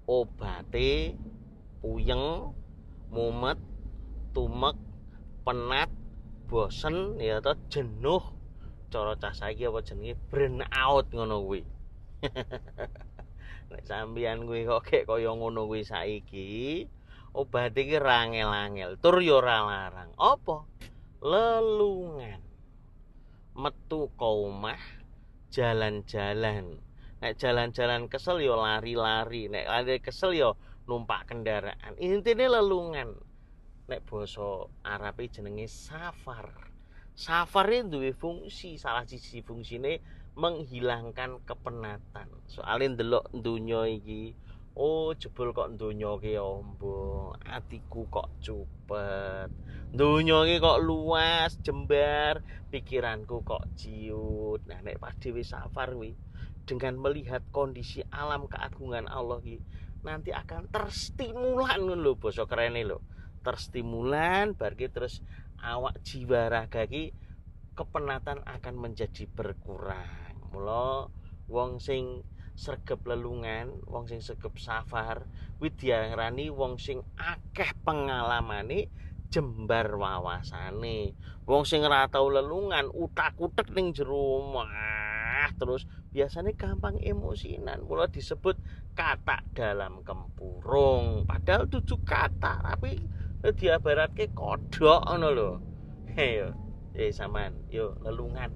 obate puyeng, mumet, tumek, penat, bosen ya to jenuh. Cara cah saiki apa jenenge burn out ngono kuwi. Nek sampeyan kuwi kok gek kaya ngono kuwi saiki, obat iki rangel-angel, tur ya ora larang. Apa? Lelungan. Metu ka omah, jalan-jalan. Nek jalan-jalan kesel ya lari-lari, nek lari kesel ya numpak kendaraan. Intine lelungan. Nek basa Arabe jenenge safar. Safar iki duwe fungsi, salah siji fungsine menghilangkan kepenatan. Soale ndelok donya iki, oh jebul kok donya ki amba, atiku kok cupet. Donya iki kok luas, jembar, pikiranku kok ciut. Nah, nek pas dhewe safar kuwi dengan melihat kondisi alam keagungan Allah iki nanti akan terstimulan ngono lho basa kerene lho. Terstimulan barke terus awak jiwa raga ki kepenatan akan menjadi berkurang. Mula wong sing sregep lelungan, wong sing sregep safar kuwi diarani wong sing akeh pengalamane, jembar wawasane. Wong sing ora tau lelungan utak-utek ning jero omah terus biasanya gampang emosinan. Mula disebut katak dalam kempurung. Padahal tujuh kata tapi diabaratke kodhok ngono lho. Yo, sampean, yo lelungan.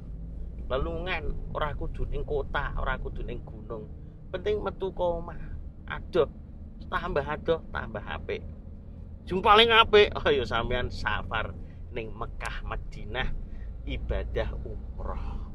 Lelungan ora kudu ning kota, ora kudu ning gunung. Penting metu ka omah. Adoh, tambah apik. Sing paling apik, ayo sampean safar ning Mekah Madinah ibadah umroh.